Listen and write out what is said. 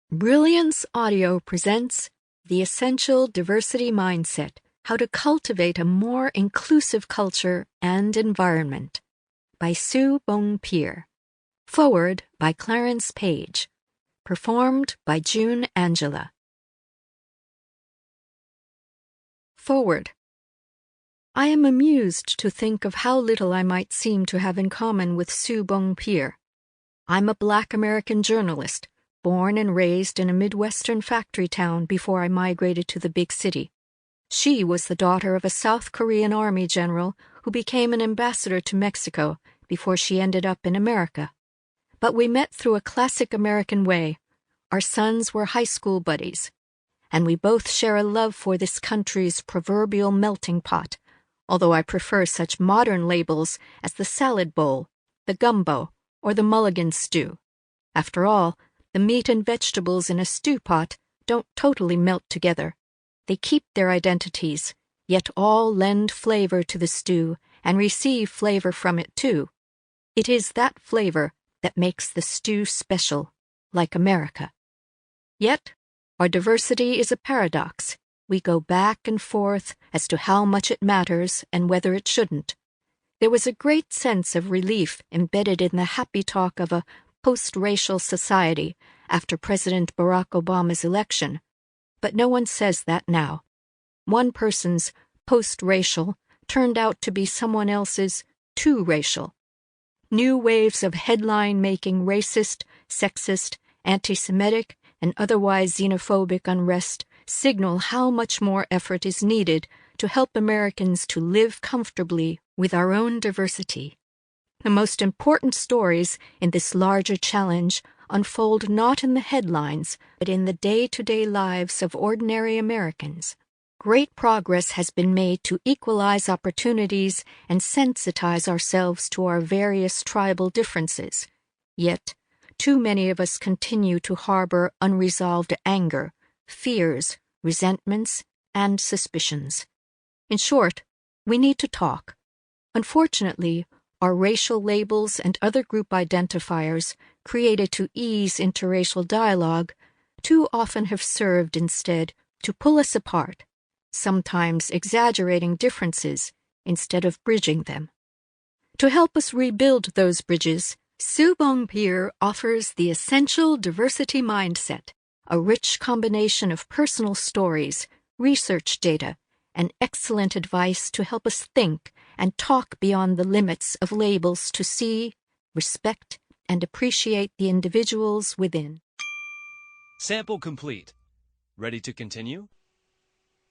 Brilliance Audio presents The Essential Diversity Mindset: How to Cultivate a More Inclusive Culture and Environment by Bong. Foreword by Clarence Page. Performed by June Angela. Foreword. I am amused to think of how little I might seem to have in common with Bong. I'm a Black American journalist, born and raised in a Midwestern factory town before I migrated to the big city. She was the daughter of a South Korean Army general who became an ambassador to Mexico before she ended up in America. But we met through a classic American way. Our sons were high school buddies, and we both share a love for this country's proverbial melting pot, although I prefer such modern labels as the salad bowl, the gumbo, or the mulligan stew. After all, the meat and vegetables in a stew pot don't totally melt together. They keep their identities, yet all lend flavor to the stew and receive flavor from it too. It is that flavor that makes the stew special, like America. Yet, our diversity is a paradox. We go back and forth as to how much it matters and whether it shouldn't. There was a great sense of relief embedded in the happy talk of a post-racial society after President Barack Obama's election, but no one says that now. One person's post-racial turned out to be someone else's too racial. New waves of headline-making racist, sexist, anti-Semitic, and otherwise xenophobic unrest signal how much more effort is needed to help Americans to live comfortably with our own diversity. The most important stories in this larger challenge unfold not in the headlines, but in the day-to-day lives of ordinary Americans. Great progress has been made to equalize opportunities and sensitize ourselves to our various tribal differences. Yet, too many of us continue to harbor unresolved anger, fears, resentments, and suspicions. In short, we need to talk. Unfortunately, our racial labels and other group identifiers, created to ease interracial dialogue, too often have served instead to pull us apart, sometimes exaggerating differences instead of bridging them. To help us rebuild those bridges, Bong offers the Essential Diversity Mindset, a rich combination of personal stories, research data, and excellent advice to help us think and talk beyond the limits of labels to see, respect, and appreciate the individuals within. Sample complete. Ready to continue?